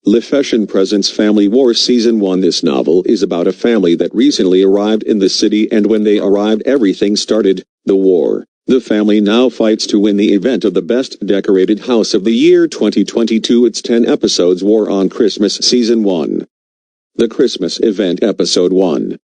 LeFashion presents Family Wars Season 1. This novel is about a family that recently arrived in the city, and when they arrived everything started, the war. The family now fights to win the event of the best decorated house of the year 2022. It's 10 episodes. War on Christmas Season 1. The Christmas Event Episode 1.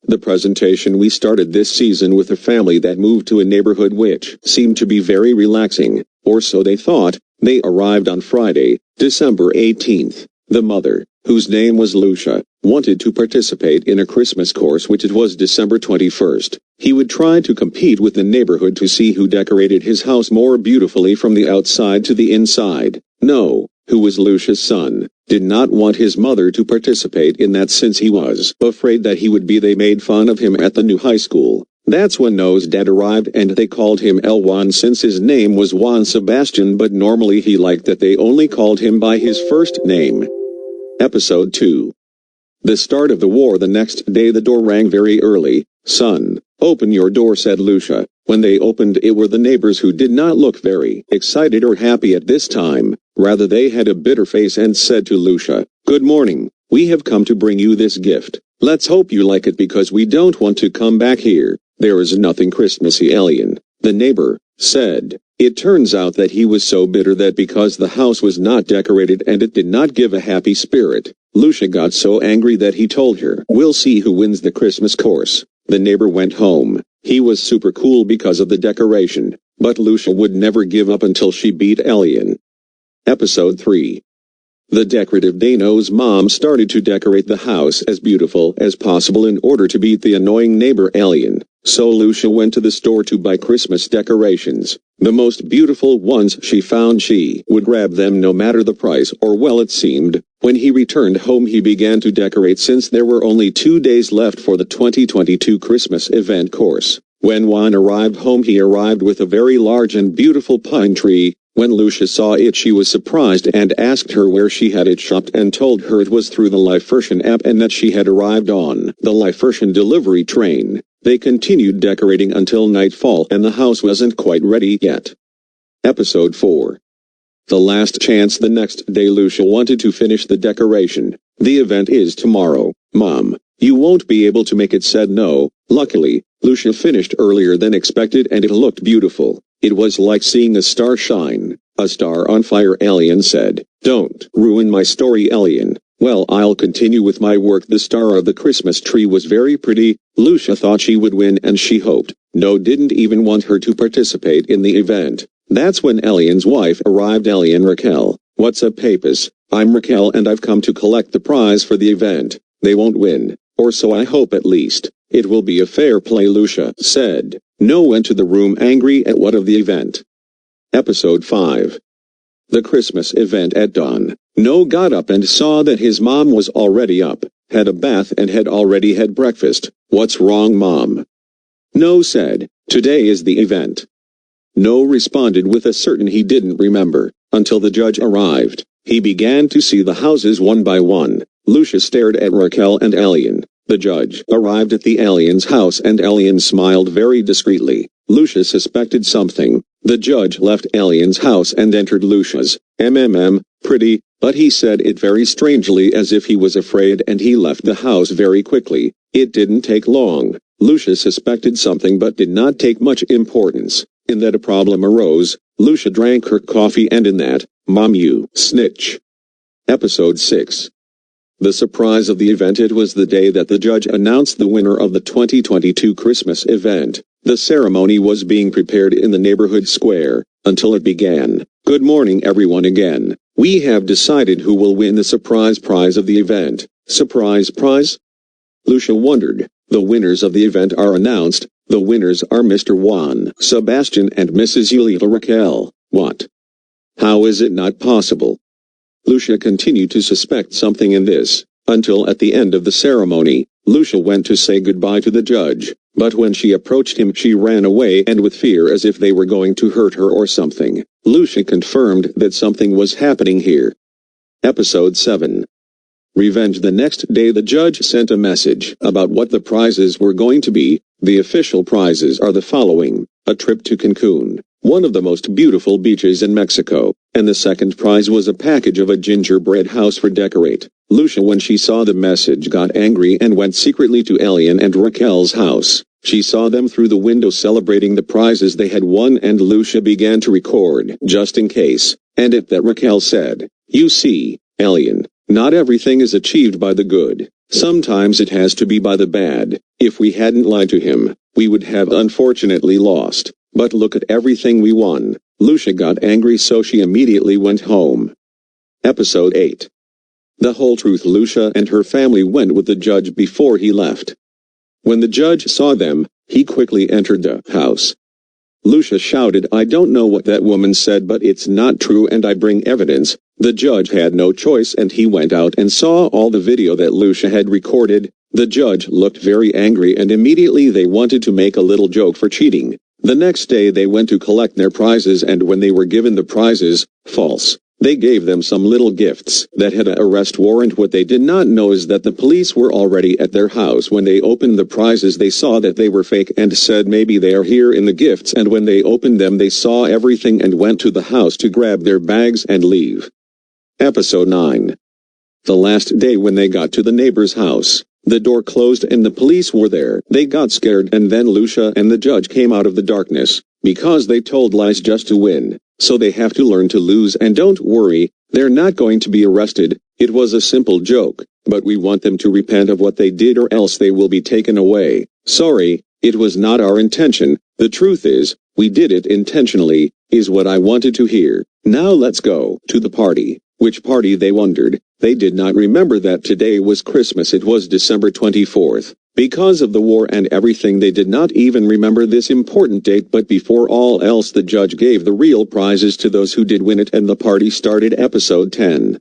The presentation. We started this season with a family that moved to a neighborhood which seemed to be very relaxing, or so they thought. They arrived on Friday, December 18th. The mother, whose name was Lucia, wanted to participate in a Christmas course which it was December 21st. He would try to compete with the neighborhood to see who decorated his house more beautifully from the outside to the inside. Noah, who was Lucia's son, did not want his mother to participate in that since he was afraid that he would be. They made fun of him at the new high school. That's when Noah's dad arrived, and they called him El Juan since his name was Juan Sebastian, but normally he liked that they only called him by his first name. Episode 2. The start of the war. The next day the door rang very early. "Son, open your door," said Lucia. When they opened, it were the neighbors, who did not look very excited or happy at this time. Rather, they had a bitter face and said to Lucia, "Good morning. We have come to bring you this gift. Let's hope you like it, because we don't want to come back here. There is nothing Christmassy, Alien," the neighbor said. It turns out that he was so bitter that because the house was not decorated and it did not give a happy spirit, Lucia got so angry that he told her, "We'll see who wins the Christmas course." The neighbor went home. He was super cool because of the decoration, but Lucia would never give up until she beat Alien. Episode 3. The decorative day. Noah's mom started to decorate the house as beautiful as possible in order to beat the annoying neighbor Alien. So Lucia went to the store to buy Christmas decorations. The most beautiful ones she found. She would grab them no matter the price, or well, it seemed. When he returned home, he began to decorate since there were only 2 days left for the 2022 Christmas event course. When Juan arrived home, he arrived with a very large and beautiful pine tree. When Lucia saw it, she was surprised and asked her where she had it shopped, and told her it was through the LeFashion app and that she had arrived on the LeFashion delivery train. They continued decorating until nightfall, and the house wasn't quite ready yet. Episode 4. The last chance. The next day Lucia wanted to finish the decoration. "The event is tomorrow, Mom. You won't be able to make it," said Noah. Luckily, Lucia finished earlier than expected, and it looked beautiful. It was like seeing a star shine. "A star on fire," Alien said. "Don't ruin my story, Alien." "Well, I'll continue with my work." The star of the Christmas tree was very pretty. Lucia thought she would win, and she hoped. Noah didn't even want her to participate in the event. That's when Alien's wife arrived. "Alien, Raquel. What's up, Papus? I'm Raquel, and I've come to collect the prize for the event. They won't win, or so I hope at least. It will be a fair play," Lucia said. Noah went to the room angry at what of the event. Episode 5. The Christmas event. At dawn, Noah got up and saw that his mom was already up, had a bath, and had already had breakfast. "What's wrong, Mom?" Noah said. "Today is the event." Noah responded with a certain he didn't remember, until the judge arrived. He began to see the houses one by one. Lucia stared at Raquel and Alien. The judge arrived at the Alien's house, and Alien smiled very discreetly. Lucia suspected something. The judge left Alien's house and entered Lucia's. Pretty, but he said it very strangely, as if he was afraid, and he left the house very quickly. It didn't take long. Lucia suspected something but did not take much importance in that a problem arose. Lucia drank her coffee, and in that, "Mom, you snitch." Episode 6. The surprise of the event. It was the day that the judge announced the winner of the 2022 Christmas event. The ceremony was being prepared in the neighborhood square until it began. "Good morning, everyone. Again, we have decided who will win the surprise prize of the event." "Surprise prize?" Lucia wondered. "The winners of the event are announced. The winners are Mr. Juan Sebastian and Mrs. Yulita Raquel." "What? How is it not possible?" Lucia continued to suspect something in this, until at the end of the ceremony, Lucia went to say goodbye to the judge, but when she approached him she ran away, and with fear, as if they were going to hurt her or something. Lucia confirmed that something was happening here. Episode 7. Revenge. The next day the judge sent a message about what the prizes were going to be. The official prizes are the following: a trip to Cancun, one of the most beautiful beaches in Mexico, and the second prize was a package of a gingerbread house for decorate. Lucia, when she saw the message, got angry and went secretly to Elian and Raquel's house. She saw them through the window celebrating the prizes they had won, and Lucia began to record just in case. And at that Raquel said, "You see, Elian, not everything is achieved by the good. Sometimes it has to be by the bad. If we hadn't lied to him, we would have unfortunately lost. But look at everything we won." Lucia got angry, so she immediately went home. Episode 8. The whole truth. Lucia and her family went with the judge before he left. When the judge saw them, he quickly entered the house. Lucia shouted, "I don't know what that woman said, but it's not true, and I bring evidence." The judge had no choice, and he went out and saw all the video that Lucia had recorded. The judge looked very angry, and immediately they wanted to make a little joke for cheating. The next day they went to collect their prizes, and when they were given the prizes, false. They gave them some little gifts that had an arrest warrant. What they did not know is that the police were already at their house. When they opened the prizes, they saw that they were fake and said maybe they are here in the gifts, and when they opened them they saw everything and went to the house to grab their bags and leave. Episode 9. The last day, when they got to the neighbor's house, the door closed and the police were there. They got scared, and then Lucia and the judge came out of the darkness, because they told lies just to win. So they have to learn to lose, and don't worry, they're not going to be arrested. It was a simple joke, but we want them to repent of what they did, or else they will be taken away. Sorry, it was not our intention. The truth is, we did it intentionally, is what I wanted to hear. Now let's go to the party. Which party, they wondered. They did not remember that today was Christmas. It was December 24th. Because of the war and everything, they did not even remember this important date. But before all else, the judge gave the real prizes to those who did win it, and the party started. Episode 10.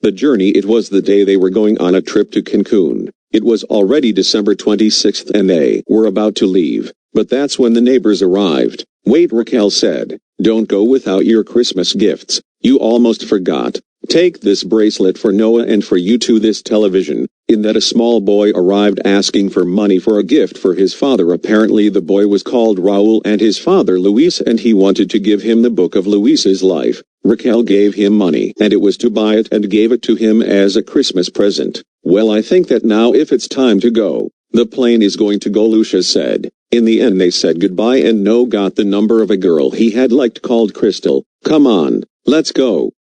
The journey. It was the day they were going on a trip to Cancun. It was already December 26th and they were about to leave. But that's when the neighbors arrived. "Wait," Raquel said. "Don't go without your Christmas gifts. You almost forgot. Take this bracelet for Noah, and for you too this television." In that, a small boy arrived asking for money for a gift for his father. Apparently the boy was called Raul and his father Luis, and he wanted to give him the book of Luis's life. Raquel gave him money, and it was to buy it, and gave it to him as a Christmas present. "Well, I think that now if it's time to go, the plane is going to go," Lucia said. In the end they said goodbye, and Noah got the number of a girl he had liked called Crystal. "Come on, let's go."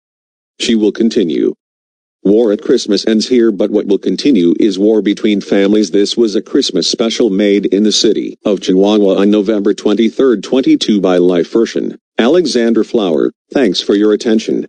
She will continue. War at Christmas ends here, but what will continue is war between families. This was a Christmas special made in the city of Chihuahua on November 23, 22 by Life version. Alexander Flower. Thanks for your attention.